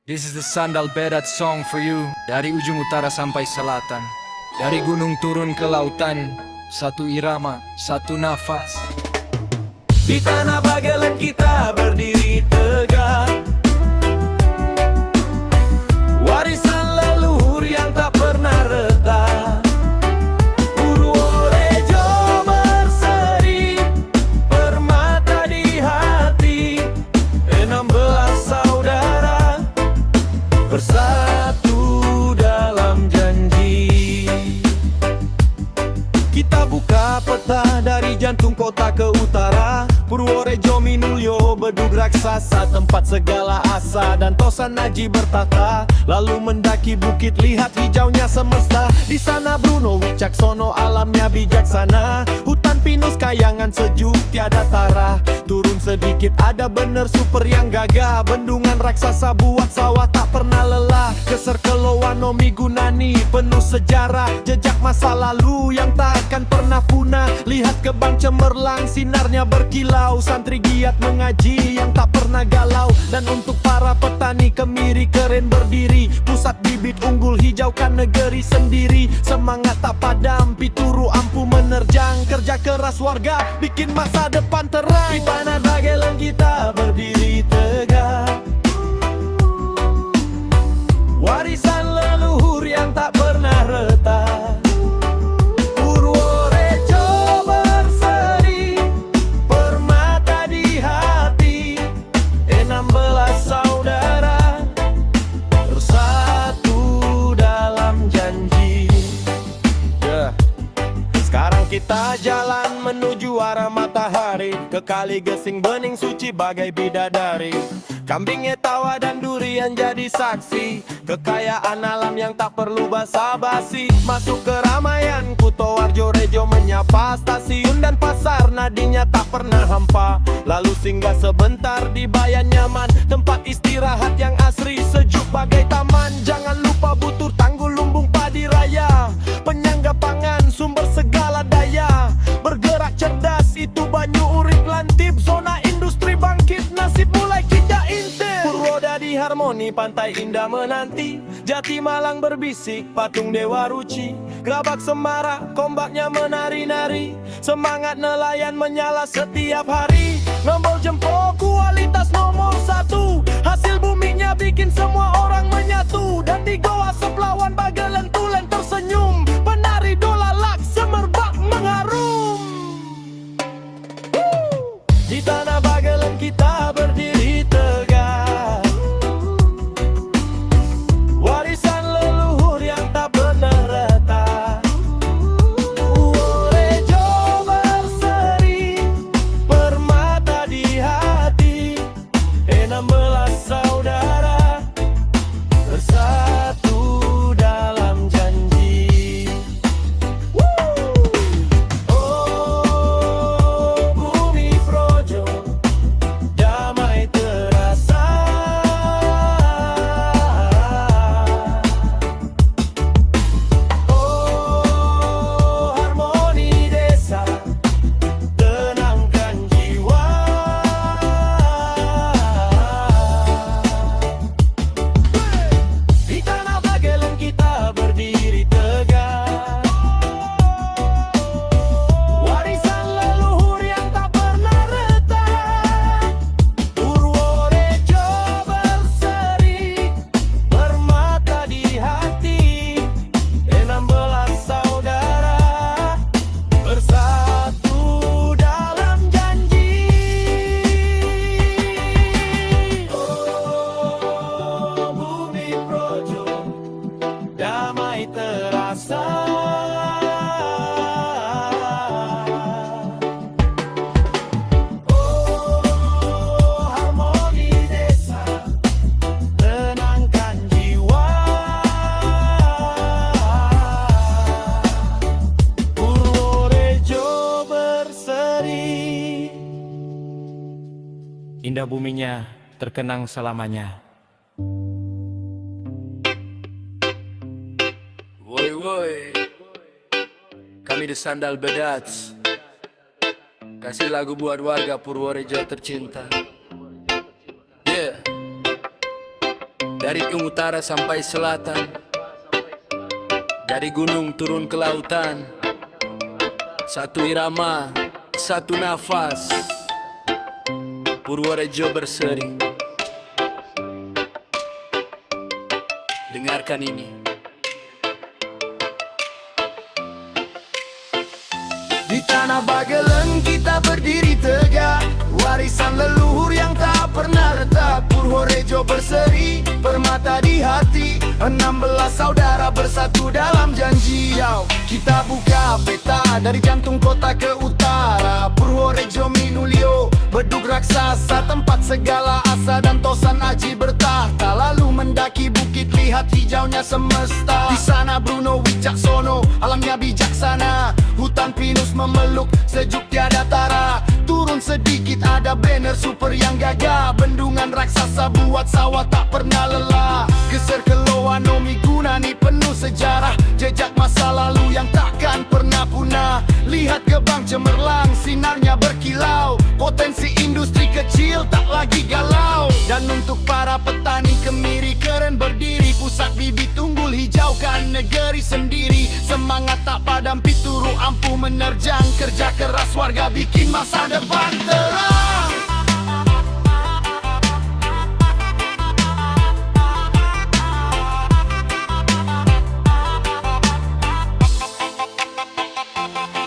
This is the Sandal Berat song for you. Dari ujung utara sampai selatan, dari gunung turun ke lautan, satu irama, satu nafas. Di tanah Bagelen kita berdiri tegak, warisan leluhur yang tak pernah retak. Purworejo berseri, permata di hati, 16 saudara bersatu dalam janji. Kita buka peta dari jantung kota ke utara, Purworejo Minulyo bedug raksasa, tempat segala asa dan tosan Naji bertata. Lalu mendaki bukit, lihat hijaunya semesta. Di sana Bruno Wicaksono, alamnya bijaksana. Hutan pinus kayangan sejuk tiada tara. Turun sedikit ada bener super yang gagah. Bendungan raksasa buat sawah tak pernah lelah. Keser Kelowano Migunani penuh sejarah, jejak masa lalu yang tak akan pernah punah. Lihat kebang cemerlang sinarnya berkilau, santri giat mengaji yang tak pernah galau. Dan untuk para petani Kemiri keren berdiri, pusat bibit unggul hijaukan negeri sendiri. Semangat tak padam, Pituru ampu menerjang, kerja keras warga bikin masa depan terang. Di tanah Bagelen kita berdiri tegak, warisan leluhur yang tak pernah retak. Purworejo berseri, permata di hati, 16 saudara bersatu dalam janji. Sekarang kita jalan menuju arah matahari, ke Kali Gesing bening suci bagai bidadari. Kambingnya tawa dan durian jadi saksi, kekayaan alam yang tak perlu basa-basi. Masuk ke Ramayan, Kutoarjo Rejo menyapa, stasiun dan pasar nadinya tak pernah hampa. Lalu singgah sebentar di Bayan nyaman, tempat istirahat yang asri sejuk bagai taman. Jangan lupa Butur Tanggul Lumbung Padi Raya, penyangga pangan sumber segala daya. Bergerak cerdas itu Banyu Urip Lantip, zona industri bangkit nasib mulai kita intip. Purwoda di harmoni pantai indah menanti, Jati Malang berbisik patung Dewa Ruci. Grabak Semara kombaknya menari-nari, semangat nelayan menyala setiap hari. Nombor jempol kualitas nomor 1, hasil buminya bikin semua orang menyatu. Dan di Goa Seplawan Bagelen Tulen tersenyum, penari dolalak semerbak mengharum. Di tanah Bagelen kita berdiri tegak, warisan leluhur yang tak pernah retak. Purworejo berseri, permata di hati, 16 saudara bersatu dalam janji. Oh, bumi projo, damai terasa. Oh, harmoni desa, tenangkan jiwa. Di tanah Bagelen kita berdiri tegak, warisan leluhur yang tak pernah retak. Purworejo berseri, permata di hati, 16 saudara bersatu dalam janji. Oh, bumi projo, damai terasa. Oh, harmoni desa, tenangkan jiwa. Purworejo berseri, indah buminya terkenang selamanya. Woi woi, kami di Sandal Berat kasih lagu buat warga Purworejo tercinta. Yeah. dari ujung utara sampai selatan, dari gunung turun ke lautan. Satu irama, satu nafas, Purworejo berseri. Dengarkan ini. Di tanah Bagelen kita berdiri tegak, warisan leluhur yang tak pernah retak. Purworejo berseri, permata di hati, 16 saudara bersatu dalam janji. Kita buka peta dari jantung kota ke utara. Purworejo Minulio, bedug raksasa, tempat segala asa dan tosan aji bertahta. Lalu mendaki bukit, lihat hijaunya semesta. Di sana Bruno Wicaksono, alamnya bijaksana. Hutan pinus memeluk, sejuk tiada tara. Turun sedikit ada banner super yang gagah. Bendungan raksasa buat sawah tak pernah lelah. Geser ke Loanomi Gunani penuh sejarah. Jejak masa lalu yang takkan pernah punah. Lihat Gebang cemerlang, sinarnya berkilau. Potensi industri kecil tak lagi galau. Dan untuk para petani Kemiri keren berdiri. Pusat bibit unggul hijaukan negeri sendiri. Semangat tak padam pituru ampuh menerjang. Kerja keras warga bikin masa depan terang.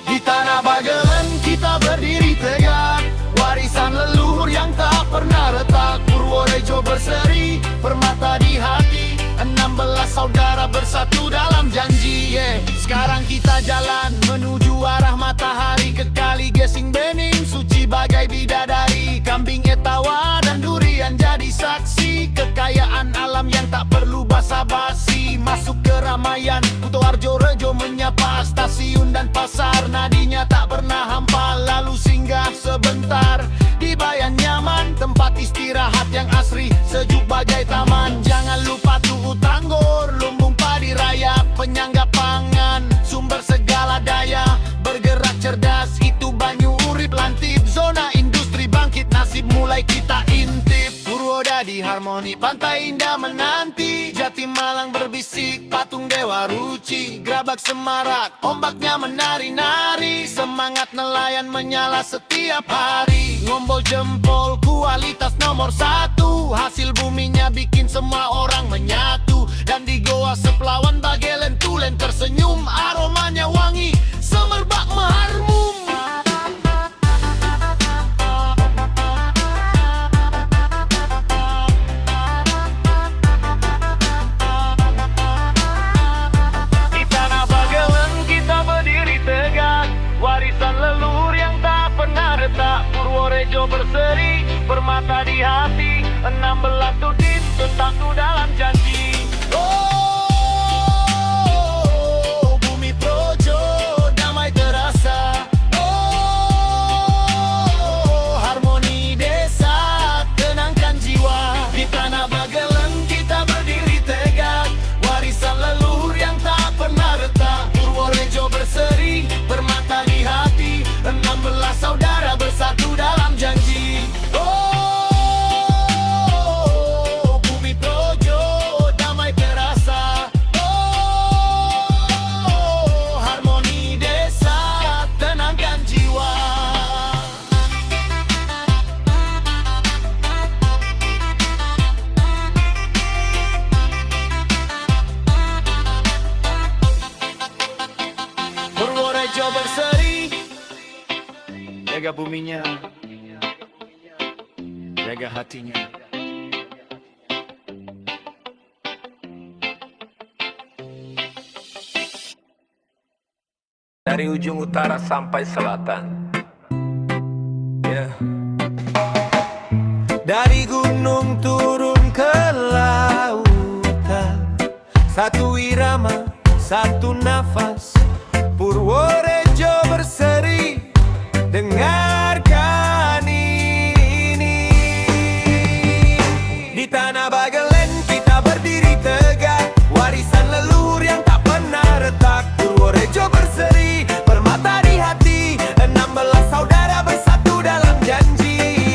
Di tanah Bagelen kita berdiri tegak, warisan leluhur yang tak pernah retak. Purworejo berseri, permata di hati, 16 saudara bersatu dalam janji. Sekarang kita jalan menuju arah matahari, ke Kali Gesing Bening, suci bagai bidadari. Kambing etawa dan durian jadi saksi, kekayaan alam yang tak perlu basa-basi. Masuk ke Ramayan, Kuto Arjo Rejo menyapa. Stasiun dan pasar nadinya tak pernah hampa. Lalu singgah sebentar di Bayan nyaman, tempat istirahat yang asri, sejuk bagai taman. Jangan lupa Tugu Tanggor, lumbung padi raya, penyangga pangan, sumber segala daya. Bergerak cerdas, itu Banyu Urip lantip. Zona industri bangkit, nasib mulai kita intip. Purwodadi harmoni, pantai indah menanti. Jati Malang berbisik, patung Dewa Ruci. Grabak Semarak, ombaknya menari-nari. Semangat nelayan menyala setiap hari. Ngombol jempol, kualitas nomor 1. Hasil buminya bikin semua orang menyatu. Dan di Goa Seplawan Bagelen Tulen tersenyum. Aromanya wangi, semerbak meharmum. Di tanah Bagelen kita berdiri tegak, warisan leluhur yang tak pernah retak. Purworejo berseri, permata di hati, 16 tudit bersatu dalam janji. Oh, bumi projo damai terasa. Oh, harmoni desa tenangkan jiwa. Di tanah Bagelen kita berdiri tegak, warisan leluhur yang tak pernah retak. Purworejo berseri, permata di hati, 16 saudara bersatu dalam janji. Oh, bumi projo damai terasa. Oh, harmoni desa tenangkan jiwa. Purworejo berseri, jaga buminya, jaga hatinya. Dari ujung utara sampai selatan. Dari gunung turun ke lautan, satu irama, satu nafas. Purworejo berseri, dengarkan ini. Di tanah Bagelen kita berdiri tegak, warisan leluhur yang tak pernah retak. Purworejo berseri, permata di hati, 16 saudara bersatu dalam janji.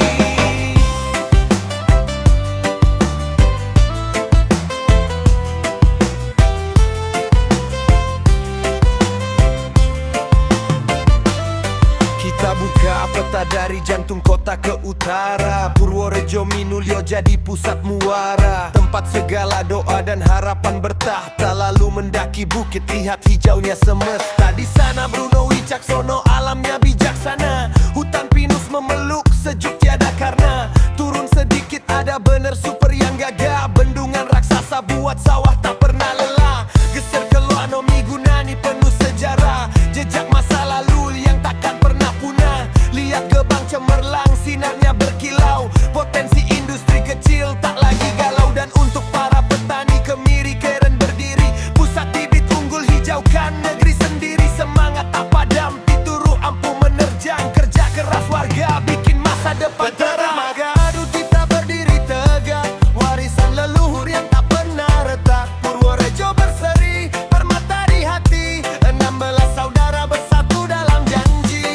kota ke utara. Purworejo Minulyo jadi pusat muara, tempat segala doa dan harapan bertahta. Lalu mendaki bukit, lihat hijaunya semesta. Di sana Bruno Wicaksono, alamnya bijaksana. Hutan pinus memeluk, sejuk tiada karena. Turun sedikit ada bener super yang gagah. Bendungan raksasa buat sawah tak pernah lelah. Geser ke Loano Migunani penuh sejarah. Jejak masa lalu yang takkan pernah punah. Lihat Gebang cemerlang, sinarnya berkilau. Potensi industri kecil tak lagi galau. Dan untuk para petani Kemiri keren berdiri. Pusat bibit unggul hijaukan negeri sendiri. Semangat tak padam, Pituru ampuh menerjang. Kerja keras warga bikin masa depan terang. Adu kita berdiri tegak, warisan leluhur yang tak pernah retak. Purworejo berseri, permata di hati. 16 saudara bersatu dalam janji.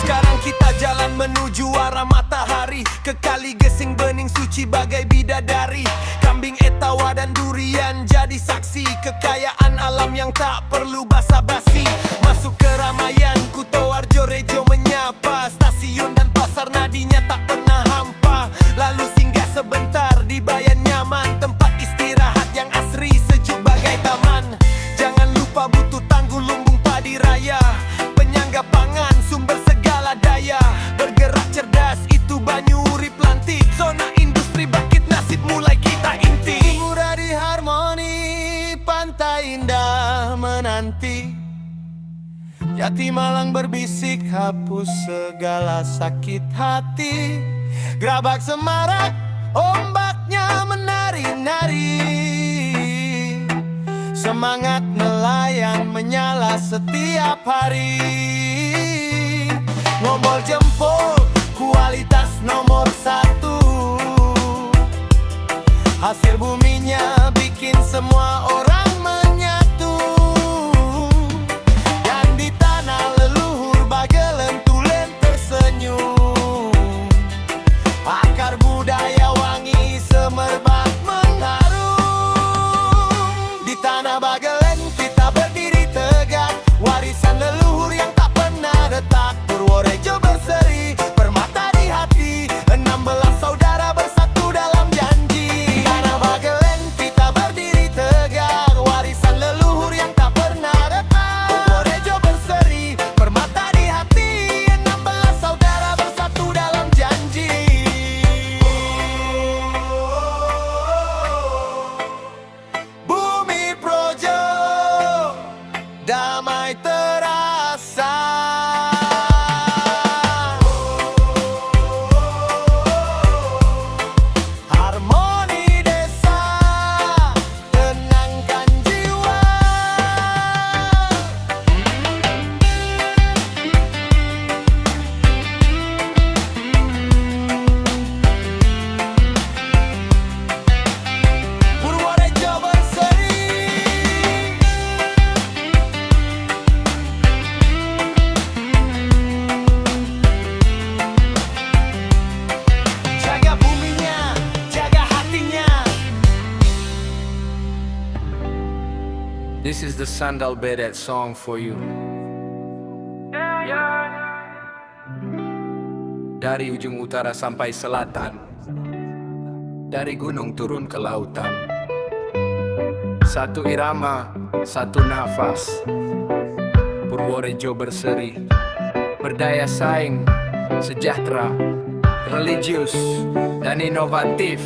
Sekarang kita jalan menuju arah matahari. Ke Kali Gesing bening suci bagai bidadari. Kambing etawa dan durian jadi saksi. Kekayaan alam yang tak perlu basa-basi. Masuk ke Ramayan, Kuto Arjo Rejo menyapa. Stasiun dan pasar nadinya tak pernah hampa. Lalu singgah sebentar di Bayan nyaman. Tempat istirahat yang asri, sejuk bagai taman. Jangan lupa Butuh Tangguh, Lumbung Padi Raya. Penyangga pangan, sumber segala daya. Bergerak cerdas, itu Banyu Urip Lantik. Zona industri bangkit, nasib mulai kita inti. Murah di harmoni, pantai indah menanti. Jati Malang berbisik, hapus segala sakit hati. Gerabak Semarak, ombaknya menari-nari. Semangat nelayan menyala setiap hari. Ngombol jempol, kualitas nomor 1. Hasil buminya bikin semua orang menyatu. Dan di tanah leluhur Bagelen tulen tersenyum. Akar budaya wangi semerbak mengharum. Di tanah Bagelen kita berdiri tegak, warisan leluhur yang tak pernah retak. Purworejo berseri, permata di hati. 16 saudara bersatu dalam janji. Di tanah Bagelen kita berdiri tegak, warisan leluhur yang tak pernah retak. Purworejo berseri, permata di hati. 16 saudara bersatu dalam janji. Bumi Projo, damai terasa. Harmoni desa, tenangkan jiwa. Purworejo berseri. Jaga buminya, jaga hatinya. This is the Sandal Bedet song for you. Dari ujung utara sampai selatan, dari gunung turun ke lautan. Satu irama, satu nafas. Purworejo berseri, berdaya saing, sejahtera, religius, dan inovatif.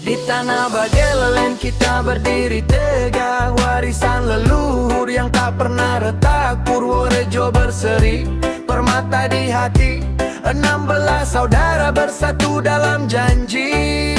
Di tanah Bagelen kita berdiri tegak, warisan leluhur yang tak pernah retak. Purworejo berseri, permata di hati. 16 saudara bersatu dalam janji.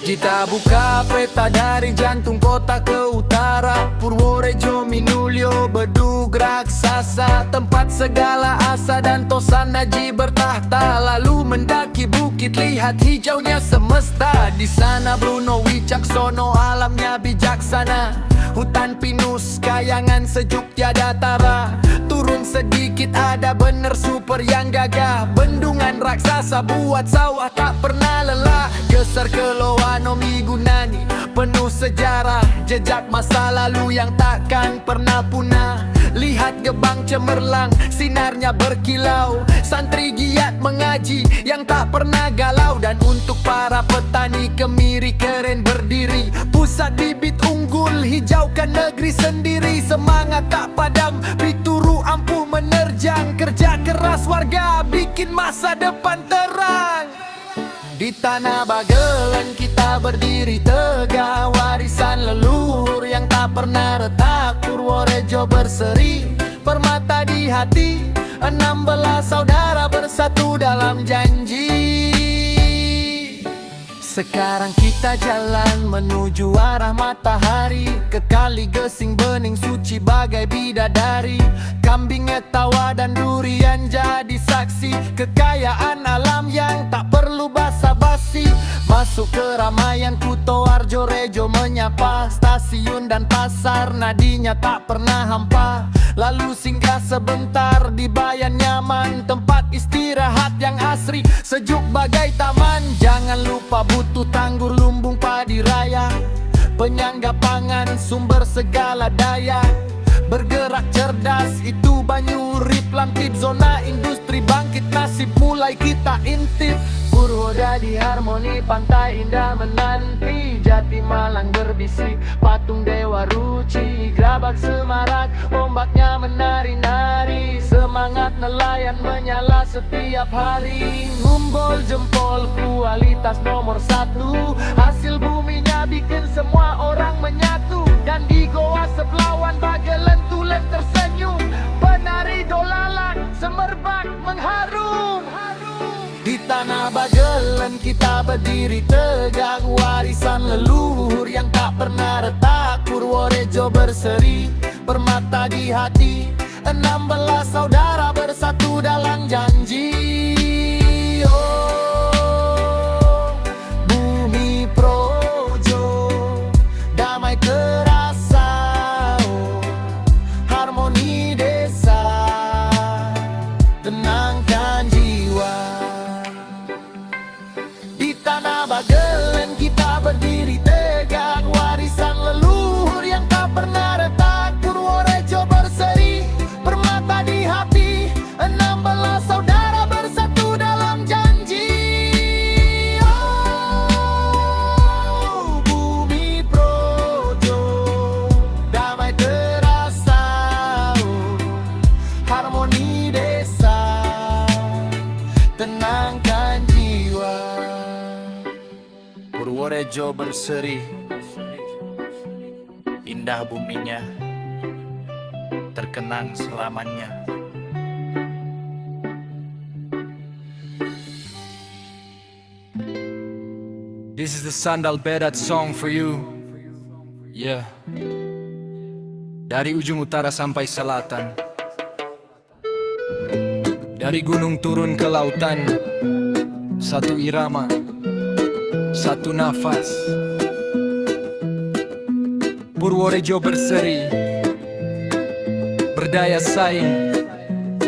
Kita buka peta dari jantung kota ke utara. Purworejo Minulyo bedug raksasa, tempat segala asa dan tosan naji bertahta. Lalu mendaki bukit, lihat hijaunya semesta. Di sana Bruno Wicaksono, alamnya bijaksana. Hutan pinus kayangan sejuk tiada tara. Turun sedikit ada bener super yang gagah. Bendungan raksasa buat sawah tak pernah lelah. Geser ke Loanomi Gunani penuh sejarah. Jejak masa lalu yang takkan pernah punah. Lihat gebang cemerlang, sinarnya berkilau. Santri giat mengaji yang tak pernah galau. Dan untuk para petani Kemiri keren berdiri. Pusat bibit unggul, hijaukan negeri sendiri. Semangat tak padam, Pituru ampuh menerjang. Kerja keras warga bikin masa depan terang. Di tanah Bagelan kita berdiri tegak. Warisan leluhur yang tak pernah retak. Purworejo berseri, permata di hati. 16 saudara bersatu dalam janji. Sekarang kita jalan menuju arah matahari. Ke Kali Gesing bening suci bagai bidadari. Kambing etawa dan durian jadi saksi. Kekayaan alam yang tak perlu basa-basi. Masuk ke Ramayan Kuto Arjo Rejo menyapa. Stasiun dan pasar nadinya tak pernah hampa. Lalu singgah sebentar di Bayan nyaman. Tempat istirahat yang asri, sejuk bagai taman. Jangan lupa butuh Tanggur Lumbung Padi Raya. Penyangga pangan sumber segala daya. Bergerak cerdas itu Banyu Urip. Lantip zona industri bangkit nasib mulai kita intip. Purwodadi harmoni pantai indah menanti. Jati Malang berbisik patung Dewa Ruci. Grabak Semarak ombaknya menari-nari. Semangat nelayan menyala setiap hari. Ngumbol jempol kualitas nomor 1. Hasil buminya bikin semua orang menyatu. Dan di Goa Seplawan Bagelan Tulen tersenyum. Penari dolalang semerbak mengharum. Di tanah Bagelan kita berdiri tegak. Warisan leluhur yang tak pernah retak. Purworejo berseri, permata di hati. 16 saudara bersatu dalam janji. Oh, bumi projo damai terasa. Oh, harmoni desa tenangkan jiwa. Di tanah Bagelan kita berdiri tegak. Warisan leluhur yang tak pernah retak. Purworejo berseri, permata di hati. 16 saudara bersatu dalam janji. Oh, bumi projo damai terasa. Oh, harmoni desa tenangkan jiwa. Purworejo berseri, indah buminya, terkenang selamanya. This is the Sandal Bedat song for you. Yeah. Dari ujung utara sampai selatan, dari gunung turun ke lautan. Satu irama, satu nafas. Purworejo berseri, berdaya saing,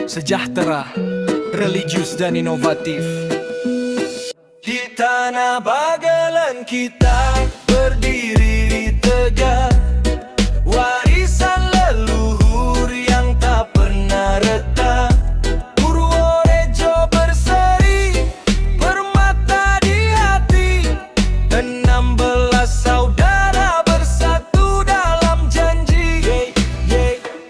sejahtera, religius dan inovatif. Di tanah Bagelan kita berdiri tegak. Warisan leluhur yang tak pernah retak. Purworejo berseri, permata di hati. 16 saudara bersatu dalam janji.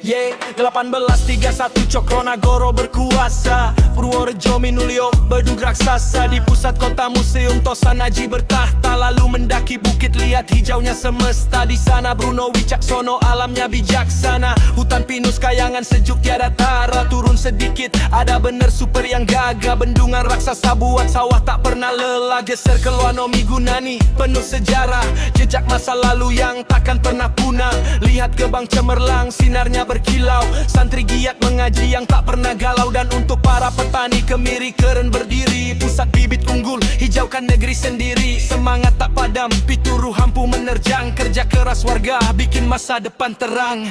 1831 Cokronagoro berkuasa. Purworejo Minulio bedug raksasa. Di pusat kota museum Tosan Aji bertahta. Lalu mendaki bukit lihat hijaunya semesta. Di sana Bruno Wicaksono alamnya bijaksana. Hutan pinus kayangan sejuk tiada tara. Turun sedikit ada bener super yang gagah. Bendungan raksasa buat sawah tak pernah lelah. Geser ke Loanomi Gunani penuh sejarah. Jejak masa lalu yang takkan pernah punah. Lihat gebang cemerlang sinarnya berkilau. Santri giat mengaji yang tak pernah galau. Dan untuk para petani Kemiri keren berdiri. Pusat bibit unggul, hijaukan negeri sendiri. Semangat tak padam, Pituru ampuh menerjang. Kerja keras warga, bikin masa depan terang.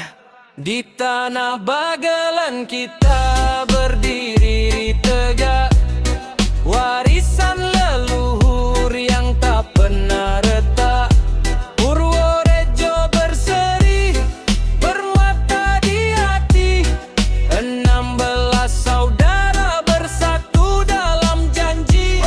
Di tanah Bagelan kita berdiri tegak, warisan leluhur yang tak pernah retak. Purworejo berseri, bermata di hati, 16 saudara bersatu dalam janji.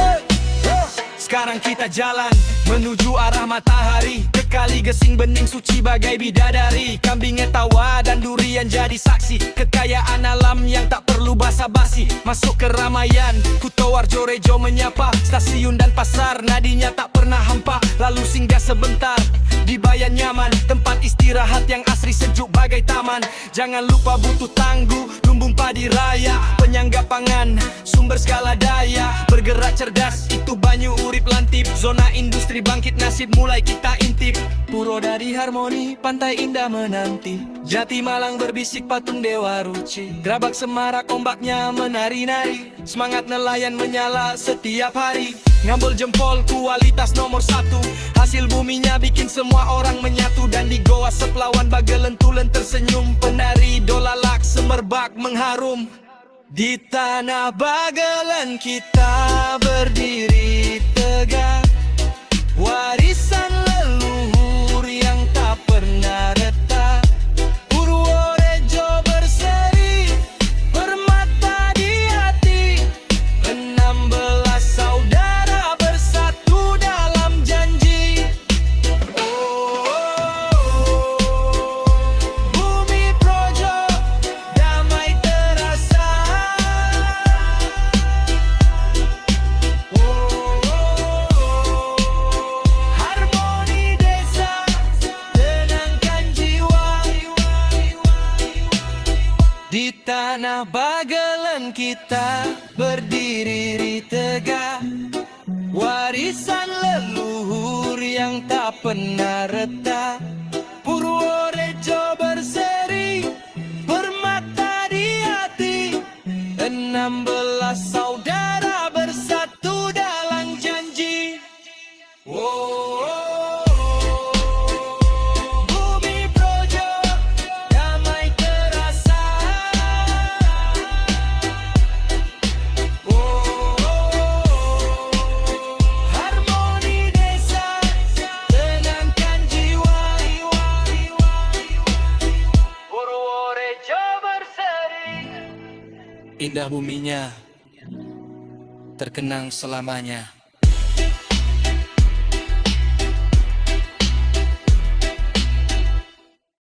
Sekarang kita jalan menuju arah matahari, ke Kali Gesing bening suci bagai bidadari. Kambing tawa dan durian jadi saksi, kekayaan alam yang tak perlu basa-basi. Masuk ke Ramayan, Kuto Warjo-Rejo menyapa, stasiun dan pasar nadinya tak pernah hampa. Lalu singgah sebentar di Bayan Nyaman, tempat istirahat yang asri sejuk bagai taman. Jangan lupa Butuh Tangguh, lumbung padi raya, penyangga pangan, sumber segala daya. Bergerak cerdas, itu banyu urip lantip, zona industri bangkit nasib mulai kita intip. Puro dari harmoni, pantai indah menanti, Jati Malang berbisik patung Dewa Ruci. Gerabak Semarak ombaknya menari-nari, semangat nelayan menyala setiap hari. Ngambul jempol kualitas nomor 1, hasil buminya bikin semua orang menyatu. Dan di Goa Seplawan Bagelan Tulen tersenyum, penari dolalak semerbak mengharum. Di tanah Bagelan kita berdiri tegak, warisan leluhur yang tak pernah retak. Purworejo berseri, bermata di hati, 16 saudara bersatu dalam janji. Bumi Projo damai terasa. Harmoni desa tenangkan jiwa. Di tanah Bagelan kita berdiri tegak, warisan leluhur yang tak pernah retak. Purworejo berseri, bermata di hati, 16 saudara bersatu dalam janji. Bumi Projo damai terasa. Harmoni desa tenangkan jiwa. Purworejo berseri, indah buminya terkenang selamanya.